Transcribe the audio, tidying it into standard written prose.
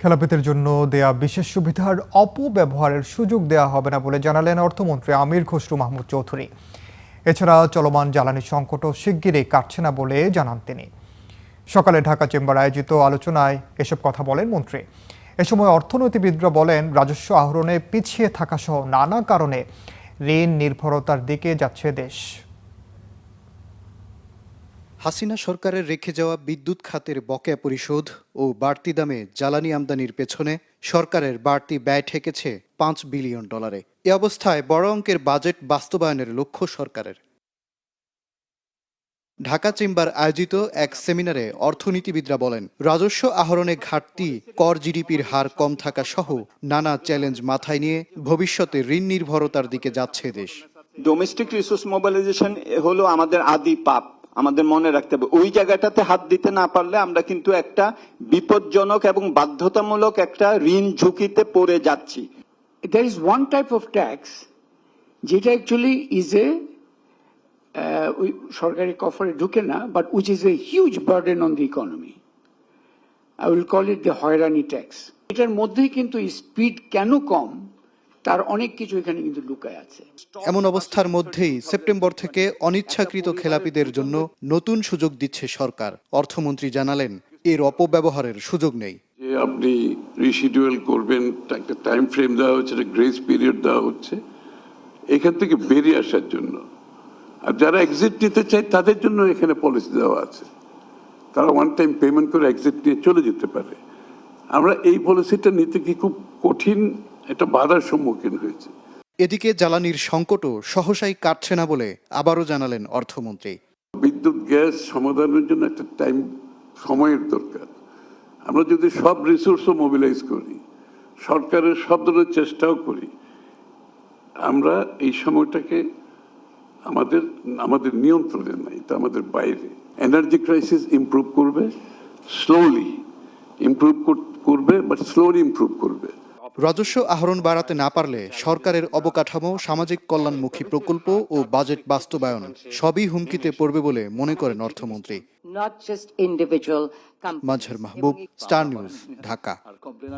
খেলাপিদের জন্য দেয়া বিশেষ সুবিধার অপব্যবহারের সুযোগ দেওয়া হবে না বলে জানালেন অর্থমন্ত্রী আমির খসরু মাহমুদ চৌধুরী। এছাড়া চলমান জ্বালানি সংকটও শিগগিরই কাটছে না বলে জানান তিনি। সকালে ঢাকা চেম্বার আয়োজিত আলোচনায় এসব কথা বলেন মন্ত্রী। এ সময় অর্থনীতিবিদরা বলেন, রাজস্ব আহরণে পিছিয়ে থাকা সহ নানা কারণে ঋণ নির্ভরতার দিকে যাচ্ছে দেশ। হাসিনা সরকারের রেখে যাওয়া বিদ্যুৎ খাতের বকেয়া পরিশোধ ও বাড়তি দামে জ্বালানি আমদানির পেছনে সরকারের বাড়তি ব্যয় ঠেকেছে $5 বিলিয়ন। এ অবস্থায় বড় অঙ্কের বাজেট বাস্তবায়নের লক্ষ্য সরকারের। ঢাকা চেম্বার আয়োজিত এক সেমিনারে অর্থনীতিবিদরা বলেন, রাজস্ব আহরণে ঘাটতি, কর জিডিপির হার কম থাকা সহ নানা চ্যালেঞ্জ মাথায় নিয়ে ভবিষ্যতে ঋণ নির্ভরতার দিকে যাচ্ছে দেশ। ডোমেস্টিক রিসোর্স মোবিলাইজেশন হলো আমাদের আদি পাপ, আমাদের মনে রাখতে হবে। ওই জায়গাটাতে হাত দিতে না পারলে আমরা কিন্তু একটা বিপজ্জনক এবং বাধ্যতামূলক একটা ঋণ ঝুঁকিতে পড়ে যাচ্ছি। There is one type of tax যেটা actually is a সরকারি কফরে ঢুকে না, but which is a huge burden on the economy. I will call it the হয়রানি ট্যাক্স। এটার মধ্যেই কিন্তু স্পিড কেন কম তার অনেক কিছু এখানে কিন্তু লুকায় আছে। এমন অবস্থার মধ্যেই সেপ্টেম্বর থেকে অনিচ্ছাকৃত খেলাপিদের জন্য নতুন সুযোগ দিচ্ছে সরকার। অর্থমন্ত্রী জানালেন, এর অপব্যবহারের সুযোগ নেই। যে আপনি রিশিডিউল করবেন, একটা টাইম ফ্রেম দেওয়া হচ্ছে, একটা গ্রেস পিরিয়ড দেওয়া হচ্ছে এখান থেকে বেরিয়ে আসার জন্য। আর যারা এক্সিট নিতে চায় তাদের জন্য এখানে পলিসি দেওয়া আছে, তারা ওয়ান টাইম পেমেন্ট করে এক্সিট নিয়ে চলে যেতে পারে। আমরা এই পলিসিটা নিতে কি খুব কঠিন একটা বাধার সম্মুখীন হয়েছে। এদিকে জ্বালানির সংকটও সহসাই কাটছে না বলে আবারও জানালেন অর্থমন্ত্রী। বিদ্যুৎ গ্যাস সমাধানের জন্য একটা সময়ের দরকার। আমরা যদি সব রিসোর্সও মোবিলাইজ করি, সরকারের সব ধরনের চেষ্টাও করি, আমরা এই সময়টাকে আমাদের নিয়ন্ত্রণে নাই, তা আমাদের বাইরে। এনার্জি ক্রাইসিস ইমপ্রুভ করবে, স্লোলি ইমপ্রুভ করবে, বাট স্লোলি ইমপ্রুভ করবে। রাজস্ব আহরণ বাড়াতে না পারলে সরকারের অবকাঠামো, সামাজিক কল্যাণমুখী প্রকল্প ও বাজেট বাস্তবায়ন সবই হুমকিতে পড়বে বলে মনে করেন অর্থমন্ত্রী। মাজহার মাহবুব, স্টার নিউজ, ঢাকা।